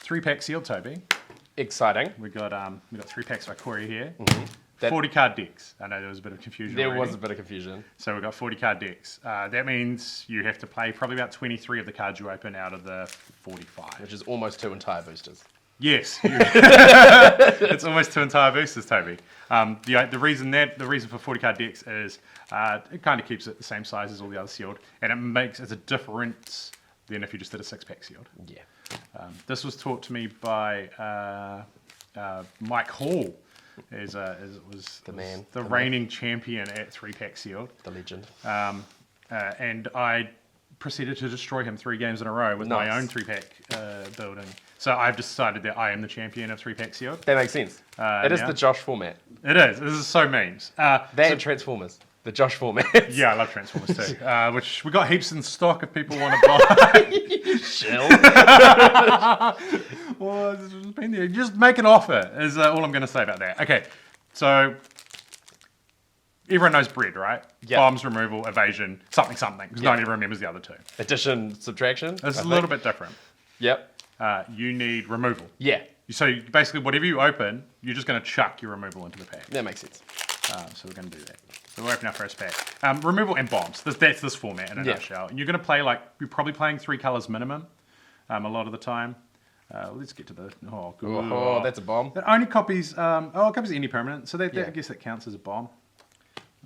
3-pack sealed, Toby. Exciting. We got 3 packs by Corey here. Mm-hmm. 40 card decks. I know there was a bit of confusion. There already. was a bit of confusion. So we've got 40 card decks. That means you have to play probably about 23 of the cards you open out of the 45. Which is almost 2 entire boosters. Yes. It's almost 2 entire boosters, Toby. The reason for 40 card decks is it kind of keeps it the same size as all the other sealed, and it's a difference than if you just did a 6-pack sealed. Yeah. This was taught to me by Mike Hall. Was the reigning champion at 3-pack sealed. The legend. And I proceeded to destroy him 3 games in a row with my own 3-pack building. So I've decided that I am the champion of 3-pack sealed. That makes sense. It is the Josh format. It is. This is so memes. And Transformers. The Josh format. Yeah, I love Transformers too. Which we got heaps in stock if people want to buy. Shell. Well, it's been there. Just make an offer is all I'm going to say about that. Okay, so everyone knows bread, right? Yep. Bombs, removal, evasion, something, because no one ever remembers the other 2. Addition, subtraction. It's a little bit different. Yep. You need removal. Yeah. So basically, whatever you open, you're just going to chuck your removal into the pack. That makes sense. So we're going to do that. So we'll open our first pack. Removal and bombs. That's this format in a nutshell. And you're going to play you're probably playing 3 colors minimum a lot of the time. Let's get to the... Oh, good. Oh, that's a bomb. It only copies... it copies any permanent. So I guess that counts as a bomb.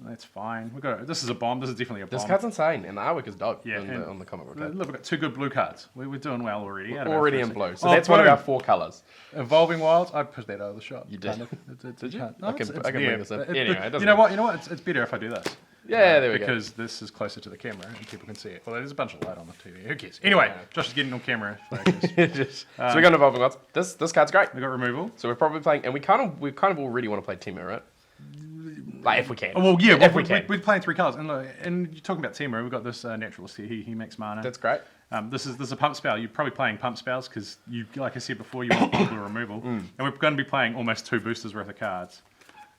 That's fine. This is a bomb. This is definitely a bomb. This card's insane, and the artwork is dope Yeah, on the comic book. Look, we've got 2 good blue cards. We're doing well already. Already in blue. So that's one of our 4 colours. Evolving Wilds. I pushed that out of the shot. You did. Kind of. Did you? No, I can bring this up. Anyway, it doesn't you know what? It's better if I do this. Yeah, there we go. Because this is closer to the camera and people can see it. Well, there's a bunch of light on the TV. Who cares? Anyway, Josh is getting on camera. Focus. So we got Evolving Wilds. This card's great. We got removal. So we're probably playing, and we kind of already want to play Teemo, right? Like if we can. Oh, well, yeah, if we can. We're playing 3 colours, and you're talking about Teemo. We've got this naturalist here. He makes mana. That's great. This is a pump spell. You're probably playing pump spells because you, like I said before, you want the removal, and we're going to be playing almost 2 boosters worth of cards.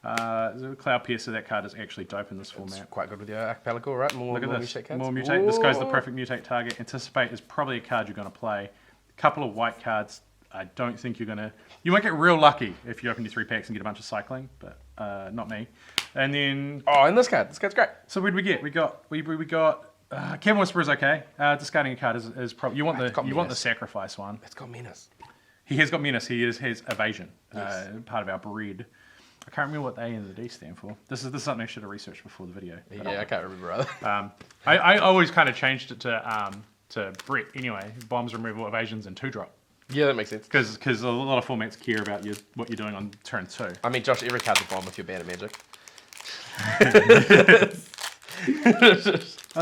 Cloud Piercer, that card is actually dope in this format. It's quite good with your Archipelago, right? Look at this. Mutate cards. More mutate. This guy's the perfect mutate target. Anticipate is probably a card you're going to play. A couple of white cards. I don't think you're going to... You might get real lucky if you open your 3 packs and get a bunch of cycling, but not me. And then... Oh, and this card's great. So what did we get? We got Kevin Whisperer is okay. Discarding a card is probably... You want the sacrifice one. It's got Menace. He has got Menace. He has evasion. Yes. Part of our breed. I can't remember what the A and the D stand for. This is something I should have researched before the video. Yeah, I can't remember either. I always kind of changed it to Brett anyway. Bombs, removal, evasions, and 2-drop. Yeah, that makes sense. Because a lot of formats care about what you're doing on turn 2. I mean, Josh, every card's a bomb if you're bad at Magic.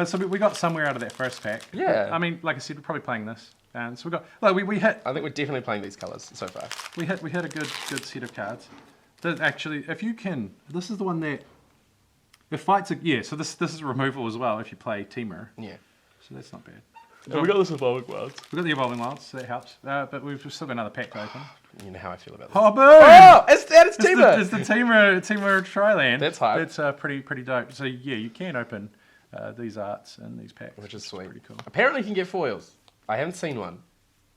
So we got somewhere out of that first pack. Yeah. I mean, like I said, we're probably playing this. And so we got... Well, we hit... I think we're definitely playing these colours so far. We hit a good set of cards. Actually, if you can... This is the one that... It fights... Yeah, so this is removal as well if you play Teemo. Yeah. So that's not bad. So we got this Evolving Wilds. We got the Evolving Wilds, so that helps. But we've still got another pack to open. You know how I feel about this. Oh, boom! Oh, it's Teemo! It's the Teemo Triland. That's hype. That's pretty dope. So yeah, you can open these arts and these packs. Which is sweet. Pretty cool. Apparently you can get foils. I haven't seen one.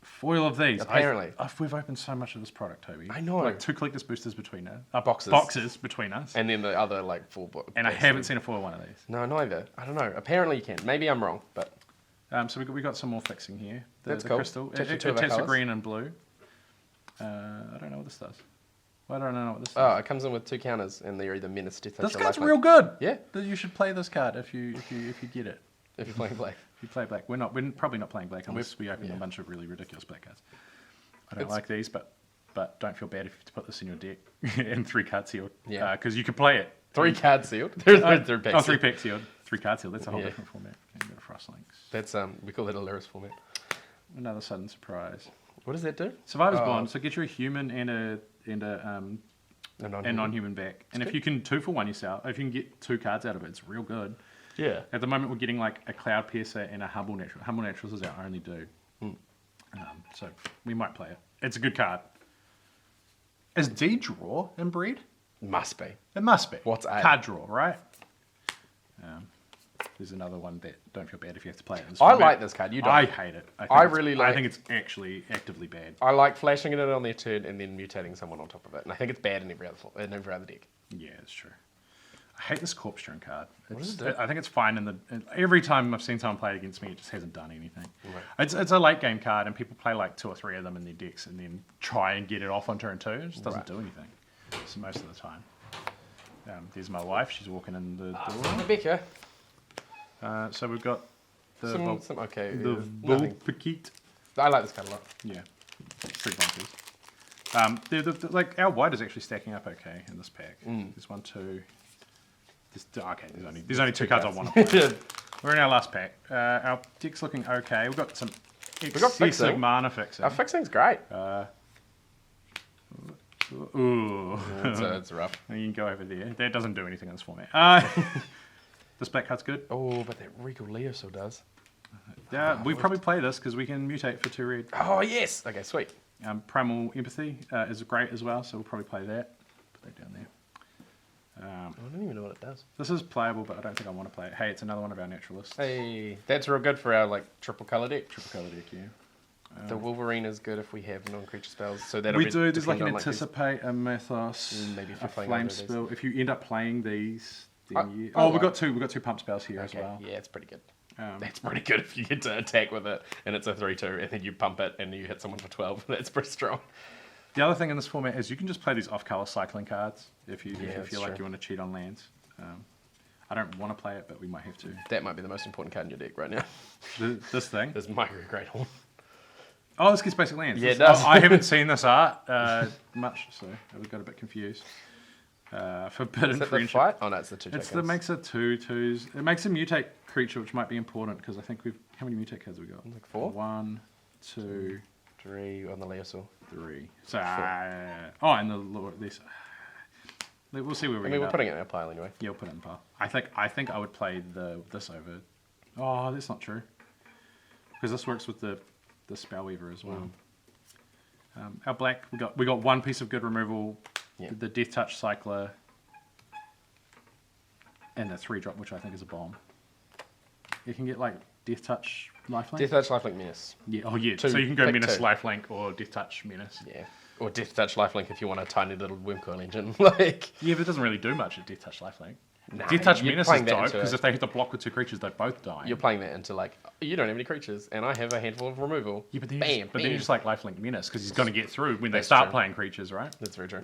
Foil of these. Apparently. We've opened so much of this product, Toby. I know. Like 2 collector's boosters between us. Boxes between us. And then the other 4 And I haven't seen a foil one of these. No, neither. I don't know. Apparently you can. Maybe I'm wrong, but... So we got some more fixing here. That's the cool. Crystal. It taps a green and blue. I don't know what this does. I don't know what this does. Oh, it comes in with 2 counters, and they're either Menace, Death Touch, This card's real good. Yeah. You should play this card if you get it. If you're playing black. If you play black. We're probably not playing black unless we open a bunch of really ridiculous black cards. I don't like these, but don't feel bad if you have to put this in your deck and 3 card sealed. Yeah. Because you can play it. 3 card sealed? There's 3 packs. Oh, 3 pack sealed. 3 card sealed. That's a whole different format. And you got a Frost Links. That's we call that a Lyris format. Another sudden surprise. What does that do? Survivor's Bond. So get you a human and a non-human back. And if you can 2 for 1 yourself, if you can get 2 cards out of it, it's real good. Yeah. At the moment, we're getting like a Cloud Piercer and a Humble Natural. Humble Naturals is our only do. So we might play it. It's a good card. Is D draw in breed? Must be. It must be. What's A? Card draw, right? There's another one that don't feel bad if you have to play it. In this I format. like this card. You don't. I hate it. I really like- I think it's actually actively bad. I like flashing it on their turn and then mutating someone on top of it. And I think it's bad in every other deck. Yeah, it's true. I hate this corpse drone card. does it do? I think it's fine every time I've seen someone play it against me, it just hasn't done anything. Right. It's a late game card, and people play like 2 or 3 of them in their decks, and then try and get it off on turn 2. It just doesn't do anything. So most of the time. There's my wife. She's walking in the door. Rebecca. So we've got the nothing. Volpikit. I like this card a lot. Yeah, 3 bonkers. Like our white is actually stacking up okay in this pack. There's 1, 2. There's only 2 cards I want to play. We're in our last pack. Our deck's looking okay. We've got some excessive fixing. mana fixing. Our fixing's great. Ooh. It's rough. You can go over there. That doesn't do anything in this format. This black card's good. Oh, but that Regal Leo still does. Yeah, we probably play this because we can mutate for 2 red. Oh, yes. Okay, sweet. Primal Empathy is great as well, so we'll probably play that. Put that down there. I don't even know what it does. This is playable, but I don't think I want to play it. Hey, it's another one of our naturalists. Hey, that's real good for our like triple color deck. Triple color deck, yeah. The Wolverine is good if we have non-creature spells. So that'll We be do. There's like an depend on, Anticipate, a Mythos, maybe if a you're playing Flame under these. Spill. If you end up playing these, then I we've like- got two pump spells here as Okay, well. yeah, it's pretty good. That's Pretty good if you get to attack with it and it's a 3/2 and then you pump it and you hit someone for 12. That's pretty strong. The other thing in this format is you can just play these off-color cycling cards if you that's feel like true. you want to cheat on lands. I don't want to play it, but we might have to. That might be the most important card in your deck right now. This thing. This Mighty Great Horn. Oh, this gets basic lands. Yeah, it does. I haven't seen this art much, so I got a bit confused. Forbidden Is that the Friendship. fight? Oh no, it's the 2 It's tokens. the makes a 2/2s. It makes a mutate creature, which might be important because I think how many mutate cards have we got? Like 4? 1, 2, 3 on the Leosaur. 3. So and the Lord this. We'll see where we I mean, end we're up. putting it in our pile anyway. Yeah, we'll put it in pile. I think I would play this over. Oh, that's not true. Because this works with the Spellweaver as well. Our black, we got 1 piece of good removal, the Death Touch Cycler, and the 3-drop, which I think is a bomb. You can get like Death Touch Lifelink. Death Touch Lifelink Menace. Yeah. Oh yeah. 2, So you can go pick Menace 2. Lifelink or Death Touch Menace. Yeah. Or Death Touch Lifelink if you want a tiny little Wimcoil engine. Like, Yeah, but it doesn't really do much at Death Touch Lifelink. Nah, Death Touch you're Menace is playing that dope into because it. if they hit the block with 2 creatures, they both die. you're playing that into like, you don't have any creatures and I have a handful of removal. Yeah, but then bam, you just, bam. just like Lifelink Menace because he's going to get through when they That's start true. playing creatures, right? That's very true.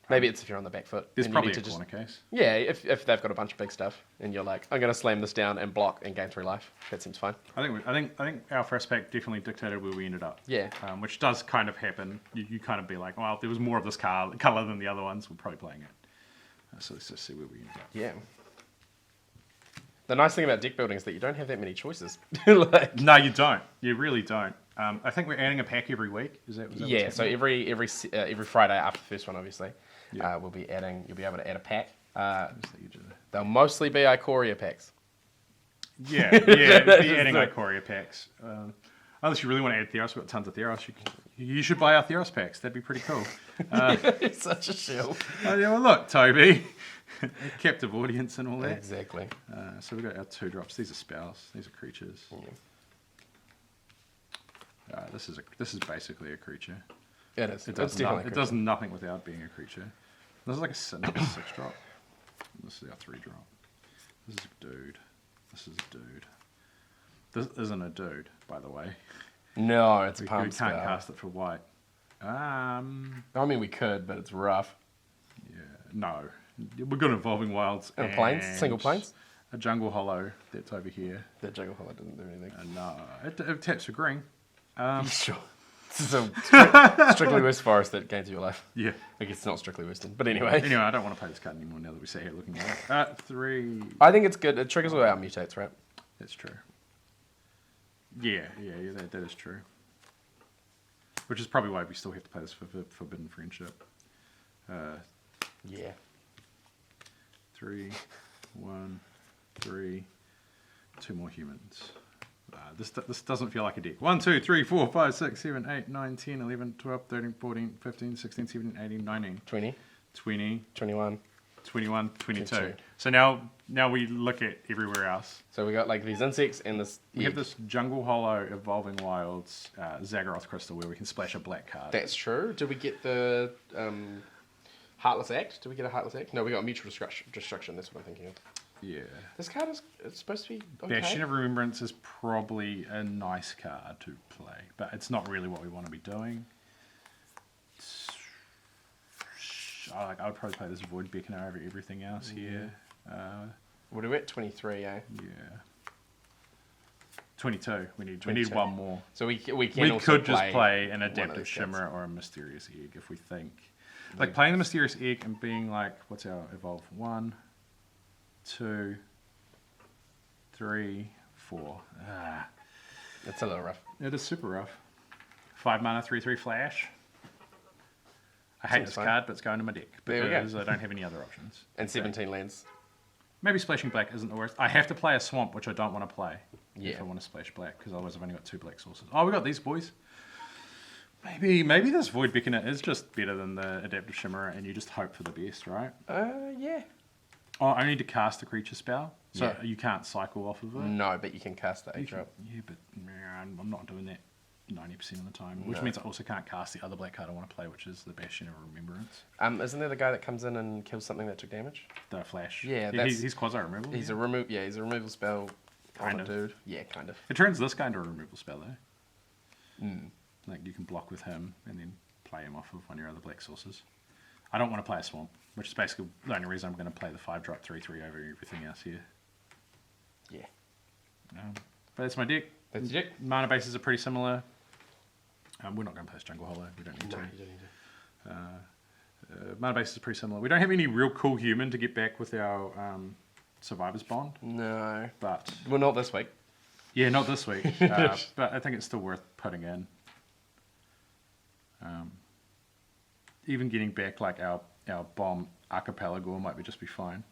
Maybe it's if you're on the back foot. There's and you probably need a to corner case. Yeah, if they've got a bunch of big stuff and you're like, I'm going to slam this down and block and gain 3 life. That seems fine. I think our first pack definitely dictated where we ended up. Yeah. Which does kind of happen. You kind of be like, well, if there was more of this color than the other ones, we're probably playing it. So let's just see where we ended up. Yeah. The nice thing about deck building is that you don't have that many choices. Like, No, you don't. You really don't. I think we're adding a pack every week. Is that what's yeah, so happening? every Friday after the first one, obviously, Yeah. you'll be able to add a pack. Just the edge of it. They'll mostly be Ikoria packs. Yeah, be adding Ikoria packs. Unless you really want to add Theros, we've got tons of Theros. You should buy our Theros packs. That'd be pretty cool. It's such a shill. Oh, yeah, well, look, Toby. A captive audience and all that. Exactly. So we've got our 2-drops. These are spells. These are creatures. This is basically a creature. It is. It It's does, definitely a it creature. does nothing without being a creature. This is like another 6-drop. This is our 3-drop. This is a dude. This is a dude. This isn't a dude, by the way. No, it's a We pump can't spell. cast it for white. I mean, we could, but it's rough. Yeah, no. We've got Evolving Wilds And planes? Single planes? A Jungle Hollow that's over here. That Jungle Hollow doesn't do anything. No, it taps for green. Sure. So strictly West Forest that gains your life. Yeah. I guess it's not strictly Western, but anyway. Anyway, I don't want to play this card anymore now that we sit here looking at it. 3. I think it's good. It triggers all our mutates, right? That's true. Yeah, that is true. Which is probably why we still have to play this for Forbidden Friendship. Yeah. 3, 1, 3, 2 more humans. This doesn't feel like a deck. 1, 2, 3, 4, 5, 6, 7, 8, 9, 10, 11, 12, 13, 14, 15, 16, 17, 18, 19, 20, 20, 21, 21, 22. 22. So now we look at everywhere else. So we got like these insects and this. We have this Jungle Hollow Evolving Wilds Zagoroth Crystal where we can splash a black card. That's true. Did we get the Heartless Act? Did we get a Heartless Act? No, we got Mutual Destruction. That's what I'm thinking of. Yeah. This card is it's supposed to be okay. Bastion of Remembrance is probably a nice card to play, but it's not really what we want to be doing. I would probably play this Void Beckoner over everything else here. What are we at? 23, eh? Yeah. 22. We need 22. one more. So we can We also could just play an one of Adaptive these Shimmer cards. or a Mysterious Egg if we think. Like playing the Mysterious Egg and being like, what's our evolve? 1, 2, 3, 4. It's a little rough. It is super rough. 5 mana, 3/3 flash. I hate Seems this fine. card, but it's going to my deck There we go. because I don't have any other options. And 17 lands. Maybe splashing black isn't the worst. I have to play a swamp, which I don't want to play Yeah. if I want to splash black, because otherwise I've only got 2 black sources. Oh, we got these boys. Maybe this Void Beckoner is just better than the Adaptive Shimmer, and you just hope for the best, right? Yeah. Oh, I need to cast a creature spell, so Yeah. you can't cycle off of it. No, but you can cast the You 8 can- drop. yeah, but man, I'm not doing that 90% of the time, which means I also can't cast the other black card I want to play, which is the Bastion of Remembrance. Isn't there the guy that comes in and kills something that took damage? The Flash. Yeah, that's- he's quasi removal. He's yeah. he's a removal spell Kind on a of. dude. Yeah, kind of. It turns this guy into a removal spell, though. Mm. Like, you can block with him and then play him off of one of your other black sources. I don't want to play a Swamp, which is basically the only reason I'm going to play the 5-drop 3/3 over everything else here. Yeah. But that's my deck. That's your deck. Mana bases are pretty similar. We're not going to play Jungle Hollow. We don't need No, to. you don't need to. Mana bases are pretty similar. We don't have any real cool human to get back with our Survivor's Bond. No. But, Well, not this week. yeah, not this week. But I think it's still worth putting in. Even getting back like our bomb Archipelago might be just be fine.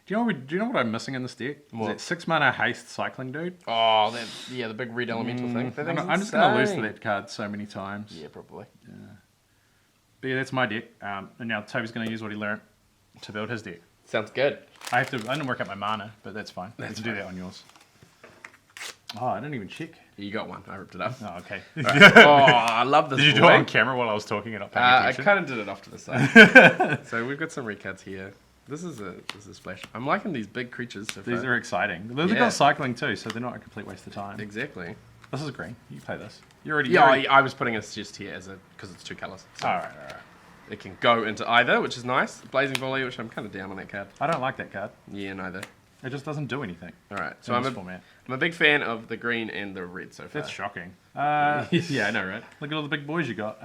Do you know what I'm missing in this deck? What? Is that 6 mana haste cycling dude? Oh, the big red elemental thing. That thing's I'm just going to lose to insane. that card so many times. Yeah, probably. But yeah, that's my deck. And now Toby's going to use what he learnt to build his deck. Sounds good. I didn't work out my mana, but that's fine. That's you can do that on yours. Oh, I didn't even check. You got one. I ripped it up. Oh, okay. Oh, I love this. Did you do it boy. on camera while I was talking and not paying I attention? kind of did it off to the side. So we've got some red cards here. This is a splash. I'm liking these big creatures so far. These are exciting. They've Yeah. got cycling too, so they're not a complete waste of time. Exactly. This is green. You play this. You're already. Yeah, you're I was putting it just here because it's 2 colors. So All right. it can go into either, which is nice. Blazing Volley, which I'm kind of down on that card. I don't like that card. Yeah, neither. It just doesn't do anything. All right. So in I'm this a format. big fan of the green and the red so far. That's shocking. Yeah, I know, right? Look at all the big boys you got.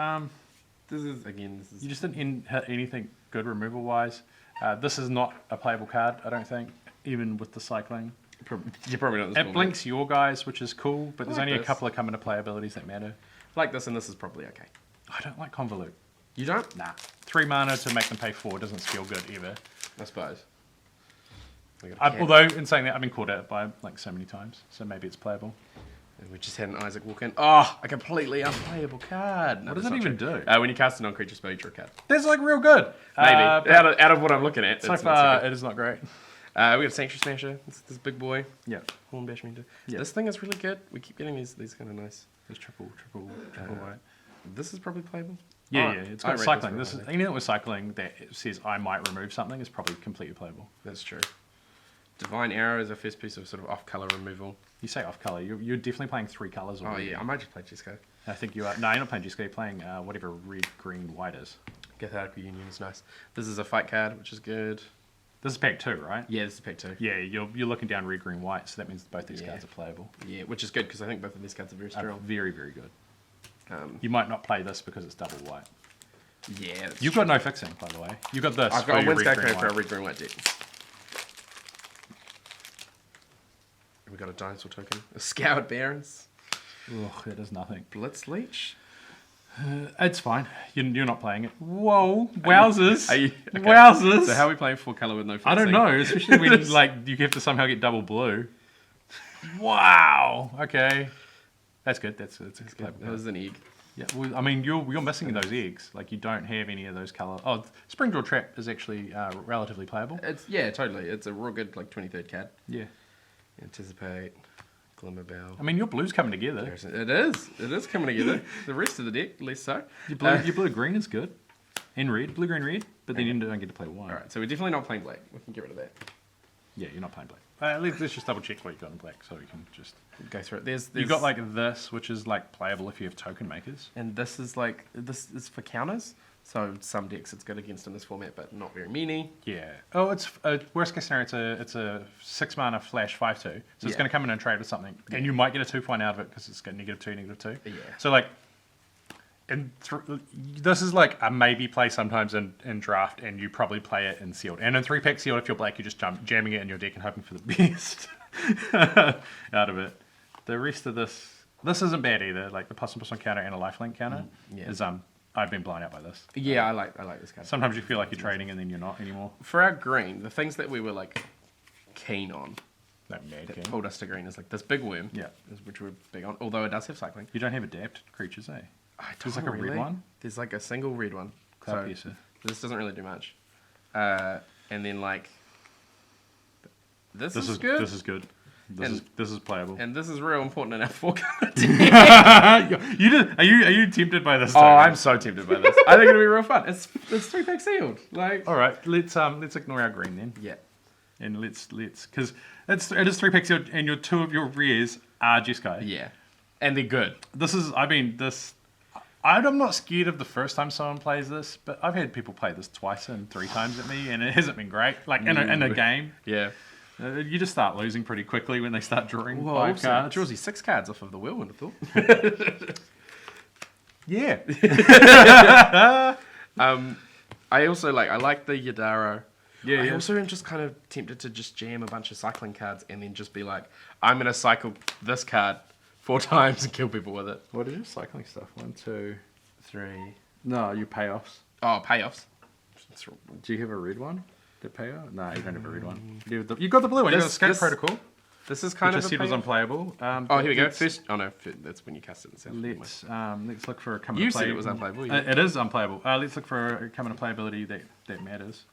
This is You just didn't hit anything good removal wise. This is not a playable card, I don't think, even with the cycling. you're probably not this It format. blinks your guys, which is cool, but there's like only a this. couple of come into play abilities that matter. Like this, and this is probably okay. I don't like Convolute. You don't? Nah. 3 mana to make them pay 4 doesn't feel good ever. I suppose. We got a cat. Although, in saying that, I've been called out by like so many times, so maybe it's playable. And we just had an Isaac walk in. Oh, a completely unplayable card. No, What does that's it not even true. do? When you cast a non-creature spell, you draw a card. That's like real good. Maybe. But out of what I'm looking at. so it's far, not so it is not great. good. We got a Sanctuary Smasher. This big boy. Yeah. Hornbash Mentor. Yeah. This thing is really good. We keep getting these kind of nice. There's triple white. This is probably playable. Yeah, Oh, yeah, it's I got rate cycling. real This is highly. anything with cycling that says I might remove something is probably completely playable. That's true. Divine Arrow is our first piece of sort of off-color removal. You say off color, you're definitely playing 3 colors. Oh Already. yeah, I might just play Jesco. I think you are. No, you're not playing Jesco. You're playing whatever red, green, white is. Cathartic Union is nice. This is a fight card, which is good. This is pack 2, right? Yeah, this is pack 2. Yeah, you're looking down red, green, white, so that means both these Yeah. cards are playable. Yeah, which is good because I think both of these cards are very Are strong. very, very good. Um, You might not play this because it's double white. yeah, that's You've got no fixing, by the way. You've got this. I've for got a your Wind red, Scarecrow green, for our white. red, green, white deck. We got a dinosaur token. A Scoured Barons. Ugh, that is nothing. Blitz Leech. It's fine. You're not playing it. Whoa, wowzers! Are you- okay. Wowzers! So how are we playing 4 color with no fixing? I don't know, especially when like you have to somehow get double blue. Wow. Okay, that's good. That's That playable. was an egg. Yeah, well, I mean, you're missing those eggs. Like, you don't have any of those colour. Oh, Springjaw Trap is actually relatively playable. Yeah, totally. It's a real good like 23rd card. Yeah. Anticipate, Glimmerbell. I mean, your blue's coming together. It is coming together. The rest of the deck, less so. Your blue green is good, and red, blue green red. But then you don't get to play one. All right, so we're definitely not playing black. We can get rid of that. Yeah, you're not playing black. Let's just double check what you got in black, so we can just Go through it. There's you got like this, which is like playable if you have token makers. and this is for counters. So some decks it's good against in this format, but not very many. Yeah. Oh, it's worst case scenario. It's a 6 mana flash 5/2, so it's Yeah. going to come in and trade with something, and you might get a 2-point out of it because it's got -2, -2. Yeah. So like, this is like a maybe play sometimes in draft, and you probably play it in sealed. And in 3-pack sealed, if you're black, you're just jamming it in your deck and hoping for the best out of it. The rest of this isn't bad either. Like the +1/+1 counter and a lifelink counter yeah. is I've been blown out by this. Yeah, I like this card. Sometimes you feel like you're trading and then you're not anymore. For our green, the things that we were like keen on That mad that king. pulled us to green is like this big worm. Yeah. Which we're big on. Although it does have cycling. You don't have adapt creatures, eh? There's Don't like a red really. one. There's like a single red one. Cloud Piercer. This doesn't really do much. And then like this is good. This is good. This is playable. And this is real important in our 4-card. Are you tempted by this? Oh, Toby? I'm so tempted by this. I think it'll be real fun. It's 3-pack sealed. Like All right, let's ignore our green then, yeah. and let's because it is 3-pack sealed, and your 2 of your rares are Jeskai. Yeah. And they're good. I'm not scared of the first time someone plays this, but I've had people play this twice and 3 times at me, and it hasn't been great. Like in a game, Yeah. you just start losing pretty quickly when they start drawing Well, 5 also, cards. it draws you 6 cards off of the whirlwind, I thought. Yeah. I also I like the Yadaro. Yeah, I yeah. also am just kind of tempted to just jam a bunch of cycling cards and then just be like, I'm going to cycle this card 4 times and kill people with it. What is your cycling stuff? 1, 2, 3. No, your payoffs. Oh, payoffs. Do you have a red one? To pay out? No, you don't have a red one. You got the blue one. You got the Escape Protocol, This is kind which I of a said was payoff. unplayable. Oh, here we go. let's- First, oh no, that's when you cast it. Let's look for a come You into play. said it was unplayable, yeah. It is unplayable. Let's look for a come into playability that matters.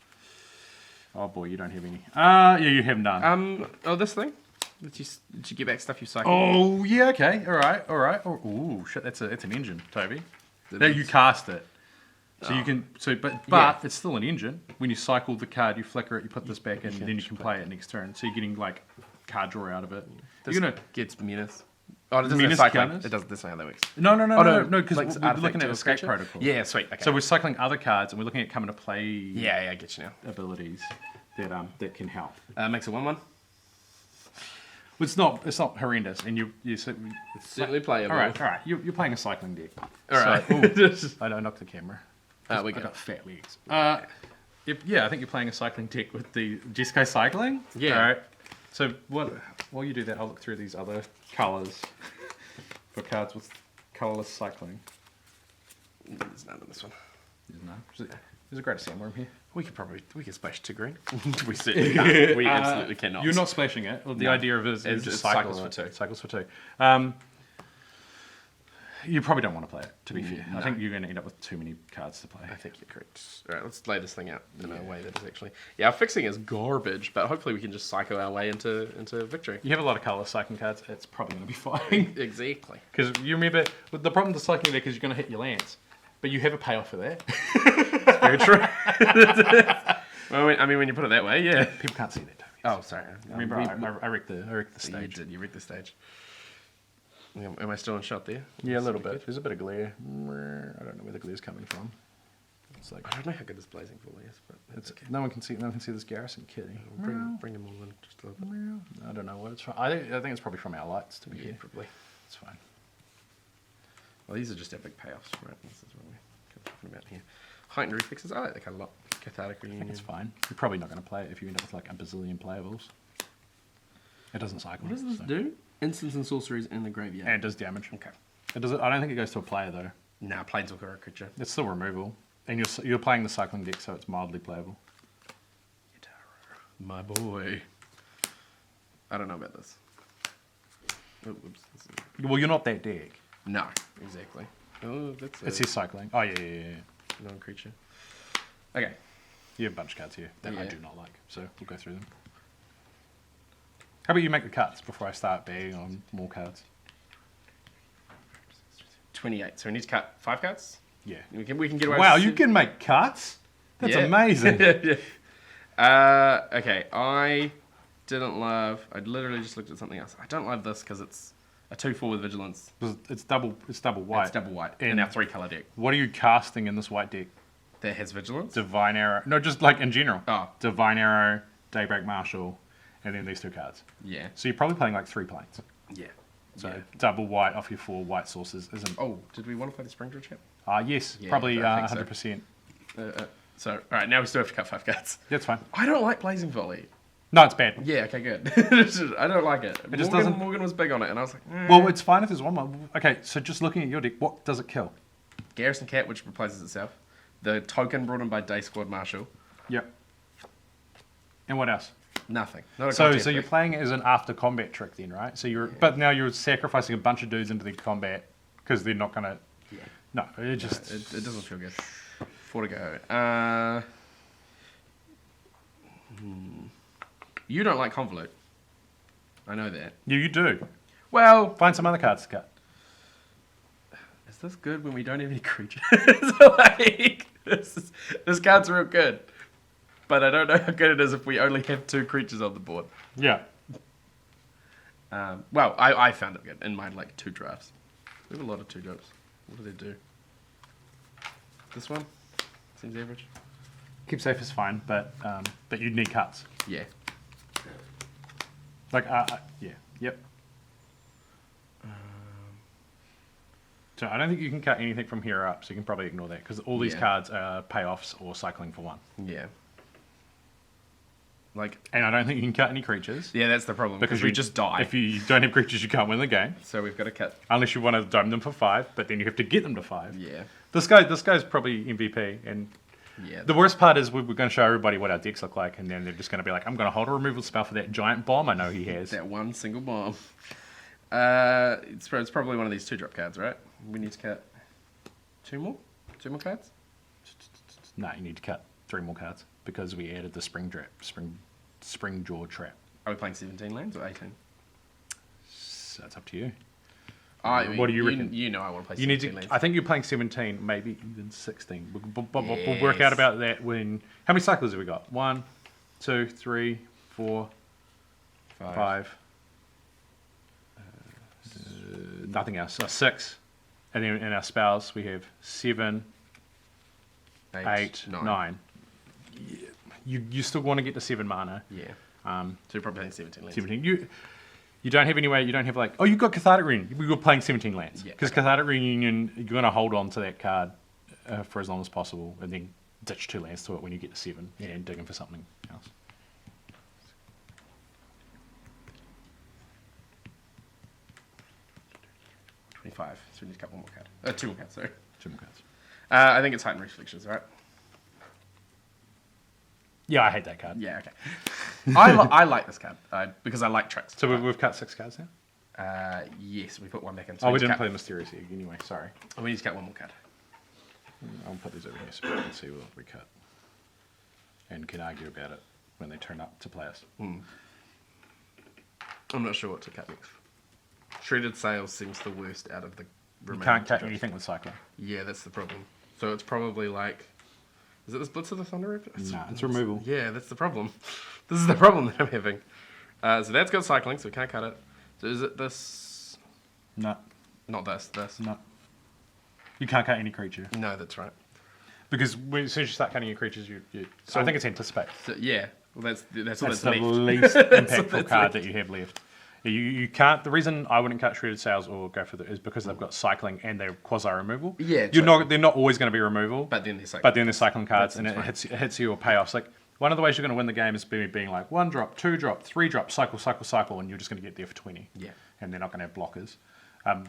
Oh boy, you don't have any. Yeah, you have none. this thing. Did you get back stuff you cycled? Oh yeah, okay, all right. Oh, ooh, shit, that's an engine, Toby. Now you cast it, so you can. But Yeah. it's still an engine. When you cycle the card, you flicker it, you put this back in, then you can play it next turn. So you're getting like card draw out of it. This You're gonna gets menace. Oh, it doesn't Menace have cycling. counters? It doesn't. That's not how that works. no, because like we're artifact looking to at a Escape creature? Protocol. Yeah, sweet. Okay. So we're cycling other cards, and we're looking at coming to play yeah, I get you now. abilities that can help. Makes it 1/1. It's not horrendous, and you It's certainly playable. all right. You're playing a cycling deck. All right. So, I don't knock the camera. We I go. got fat legs. I think you're playing a cycling deck with the Jeskai cycling. Yeah. All right. So while you do that, I'll look through these other colours for cards with colourless cycling. There's none in this one. There's a great sandworm here. We could splash 2 green. We certainly can't. We absolutely cannot. You're not splashing it. Well, the No. idea of it is It's just cycles cycle for it. 2. Cycles for 2. You probably don't want to play it, to be fair. I think you're going to end up with too many cards to play. I think you're correct. All right, let's lay this thing out in a way that is actually... Yeah, our fixing is garbage, but hopefully we can just cycle our way into victory. You have a lot of colourless cycling cards, it's probably going to be fine. Exactly. Because you remember, the problem with the cycling deck is you're going to hit your lance. But you have a payoff for that. Very true. Well, I mean, when you put it that way, yeah. People can't see that, Toby. Oh, sorry. Remember, I wrecked the You stage. did. You read the stage. Yeah, am I still in shot there? Yeah, a little bit. There's a bit of glare. I don't know where the glare's coming from. It's like I don't know how good this blazing fully is, but it's okay. no one can see this garrison kitty. Bring them all in just a little bit. I don't know what it's from. I think it's probably from our lights, to be Yeah, fair. probably. It's fine. Well, these are just epic payoffs, right? This is what we're talking about here. Heightened refixes. I like that kind of lot. Cathartic I reunion. think it's fine. You're probably not going to play it if you end up with like a bazillion playables. It doesn't cycle. What does this so- do? Instants and sorceries in the graveyard. And it does damage. Okay. It does. I don't think it goes to a player though. Nah, Planeswalker or a creature. It's still removal, and you're playing the cycling deck, so it's mildly playable. My boy. I don't know about this. Oh, whoops. Well, you're not that deck. No, exactly. Oh, that's It says cycling. Oh, yeah. non-creature. Okay. You have a bunch of cards here that I Yeah. do not like, so we'll go through them. How about you make the cuts before I start bagging on more cards? 28. So we need to cut 5 cards? Yeah. We can get away Wow, with you can make cuts? That's Yeah. amazing. Okay, I literally just looked at something else. I don't love this because it's a 2/4 with vigilance. It's double white. It's double white And in our 3 color deck. What are you casting in this white deck? That has vigilance. Divine Arrow. No, just like in general. Oh. Divine Arrow, Daybreak Marshal, and then these 2 cards. Yeah. So you're probably playing like 3 planes. Yeah. So Yeah. double white off your 4 white sources isn't. Oh, did we want to play the Spring Draw chap? Yes, Yeah, probably I think so. 100%. So, all right, now we still have to cut 5 cards. That's fine. I don't like Blazing Volley. No, it's bad. Yeah, okay, good. I don't like it. It just doesn't- Morgan was big on it, and I was like, Well, it's fine if there's one more. Okay, so just looking at your deck, what does it kill? Garrison Cat, which replaces itself. The token brought in by Day Squad Marshal. Yep. And what else? Nothing. Not a So content you're pick. playing it as an after combat trick then, right? So but now you're sacrificing a bunch of dudes into the combat because they're not gonna. Yeah. No, it just. It doesn't feel good. 4 to go. You don't like Convolute. I know that. You do. Well, Find some other cards to cut. is this good when we don't have any creatures? Like, this card's real good. But I don't know how good it is if we only have 2 creatures on the board. Yeah. Well, I found it good in my 2 drafts. We have a lot of 2 drops. What do they do? This one? Seems average. Keep safe is fine, but you'd need cuts. Yeah. Yeah. Yep. So I don't think you can cut anything from here up, so you can probably ignore that because all these Yeah. cards are payoffs or cycling for 1. Yeah. And I don't think you can cut any creatures. Yeah, that's the problem. Because we just die. If you don't have creatures, you can't win the game. So we've got to cut. Unless you want to dome them for 5, but then you have to get them to 5. Yeah. This guy's probably MVP, and Yeah. the worst part is we're going to show everybody what our decks look like, and then they're just going to be like, I'm going to hold a removal spell for that giant bomb I know he has. That one single bomb. It's probably one of these 2-drop cards, right? We need to cut 2 more? 2 more cards? No, you need to cut 3 more cards because we added the spring jaw trap. Are we playing 17 lands or 18? So it's up to you. What do you reckon? You know I want to play You need 17 to. lands. I think you're playing 17, maybe even 16. We'll work Yes. out about that when. How many cycles have we got? 1, 2, 3, 4, 5. Nothing else. So 6, and then in our spells we have 7, 8, 9. Yeah. You still want to get to 7 mana. Yeah. So you're probably playing 17 lands. 17. You don't have any way. You don't have you've got Cathartic Reunion. We're playing 17 lands Yeah, because Cathartic Reunion, you're going to hold on to that card for as long as possible, and then ditch 2 lands to it when you get to 7, and dig in for something else. So we need to cut 1 more card. 2 more cards, sorry. 2 more cards. I think it's Heightened Reflections, right? Yeah, I hate that card. Yeah, okay. I like this card because I like tricks. So we've cut 6 cards now. Yes, we put 1 back in. Oh, we didn't play Mysterious Egg anyway. Sorry. We need to cut 1 more card. I'll put these over here so we can see what we cut, and can argue about it when they turn up to play us. I'm not sure what to cut next. Shredded Sails seems the worst out of the You remaining. can't cut 2 drops. anything with Cyclone. Yeah, that's the problem. So it's probably is it this Blitz of the Thunder Raptor? No, it's removal. Yeah, that's the problem. This is the problem that I'm having. So that's got cycling, so we can't cut it. So is it this? No, Not this. no. You can't cut any creature No, that's right. because as soon as you start cutting your creatures, So- I think it's Anticipate. So, yeah, well, that's all That's that's the left. least impactful that's card left. that you have left. You can't. The reason I wouldn't cut Shredded Sails or go for is because they've got cycling and they're quasi removal. Yeah, They're not always going to be removal. But then there's But then there's cycling cards, That and it seems hits you or payoffs. Like one of the ways you're going to win the game is being like 1 drop, 2 drop, 3 drop, cycle, and you're just going to get there for 20. Yeah. And they're not going to have blockers.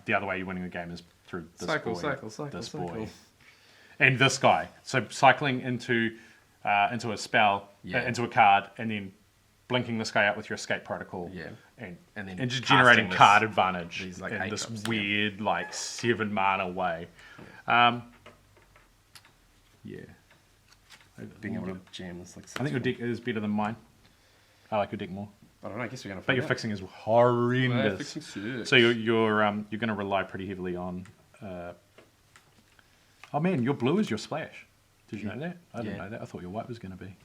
The other way you're winning the game is through this Cycle, boy, cycle, this cycle. boy, and this guy. So cycling into a spell, Yeah. into a card, and then blinking this guy out with your escape protocol. Yeah. And then just casting generating this- card advantage these, like, in 8 this drops, yeah. weird, like, 7 mana way. Yeah. Being able to jam this like. I think your deck is better than mine. I like your deck more. I don't know. I guess we're gonna. But your fixing is horrendous. Fixing sucks. So you're going to rely pretty heavily on. Oh man, your blue is your splash. Did you know that? I didn't Yeah. know that. I thought your white was going to be,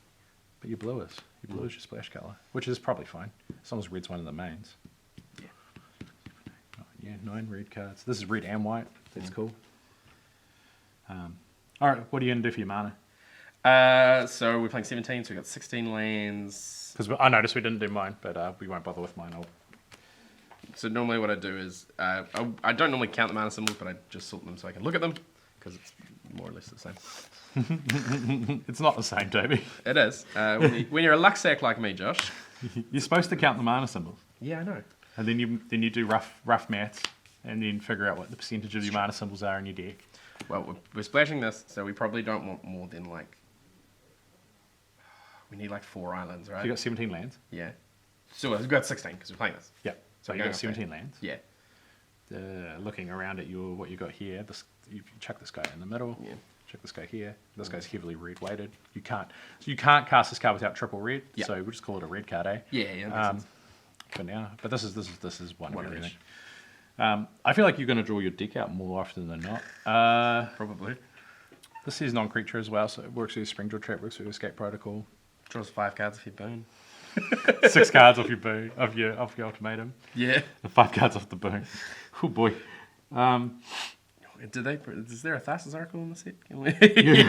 but your blue is. Your blue is your splash color, which is probably fine as long as red's one of the mains. Yeah. Oh, yeah, 9 red cards. This is red and white. That's cool. All right, what are you going to do for your mana? So we're playing 17, so we got 16 lands. Because I noticed we didn't do mine, but we won't bother with mine. So normally what I do is I don't normally count the mana symbols, but I just sort them so I can look at them because it's more or less the same. It's not the same, Toby. It is. When you're a luck sack like me, Josh. You're supposed to count the mana symbols, Yeah, I know. and then you do rough maths, and then figure out what the percentage of your mana symbols are in your deck. Well, we're splashing this, so we probably don't want more than like. We need like 4 islands, right? You got 17 lands. Yeah. So we've got 16 because we're playing this. Yeah. So you going got off 17 lands. Yeah. Looking around at what you got here, you chuck this guy in the middle. Yeah. Chuck this guy here. This guy's heavily red weighted. You can't cast this card without triple red. Yeah. So we'll just call it a red card, eh? Yeah, that makes sense. For now. But this is one One of of everything. each. I feel like you're going to draw your deck out more often than not. Probably. This is non-creature as well, so it works with your Spring Draw Trap, works with your Escape Protocol. Draws 5 cards if you burn. 6 cards off your boon, of your ultimatum. Yeah. And 5 cards off the boon. Oh boy. Is there a Thassa's Oracle in the set? Maybe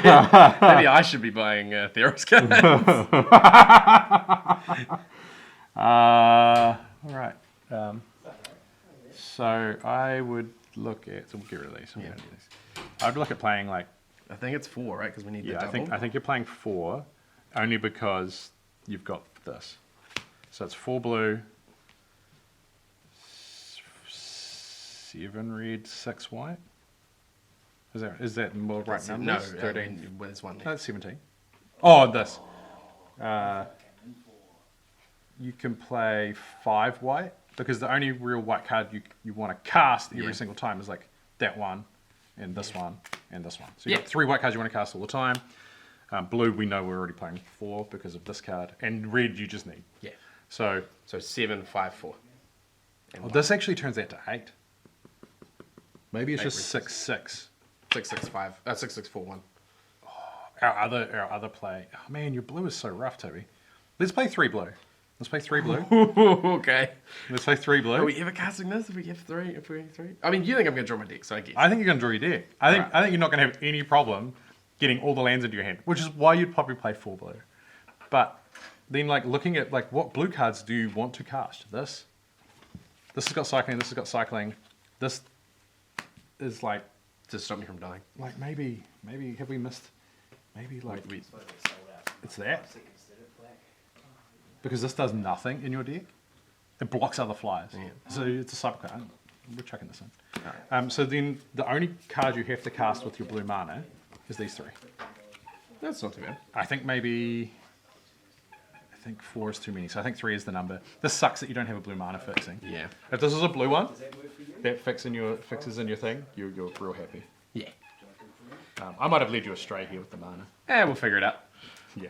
I should be buying Theros cards. All right. So I would look at. So we'll get rid of these. Yeah. I'd look at playing like. I think it's 4, right? Because we need the Yeah, double. I think you're playing 4, only because you've got this. So it's 4 blue, 7 red, 6 white. Is that more right That's it. numbers? No, 13. there's 1 No, left. it's 17. Oh, this. You can play 5 white because the only real white card you want to cast every Yeah. single time is like that one, and this one, and this one. So you Yeah. got 3 white cards you want to cast all the time. Blue, we know we're already playing 4 because of this card, and red you just need. Yeah. So So 7, 5, 4. this actually turns out to 8. Maybe it's 8 just red 6, 6. 6, 6, 5. 6, 6, 4, 1. Our other play. Oh man, your blue is so rough, Toby. Let's play 3 blue. Let's play 3 blue. Okay. Let's play 3 blue. Are we ever casting this if we get 3? If we get 3? I mean, you think I'm going to draw my deck, so I guess. I think you're going to draw your deck. I think Right. you're not going to have any problem getting all the lands into your hand, which is why you'd probably play 4 blue. But then, like, looking at like what blue cards do you want to cast? This has got cycling. This has got cycling. This is like To stop me from dying. maybe have we missed? Maybe like it's that because this does nothing in your deck. It blocks other flyers. Yeah. So it's a cyber card. We're chucking this in. So then the only card you have to cast with your blue mana is these 3. That's not too bad. I think 4 is too many. So I think 3 is the number. This sucks that you don't have a blue mana fixing. Yeah. If this is a blue one that fixes in your thing, you're real happy. Yeah. I might have led you astray here with the mana. We'll figure it out. Yeah.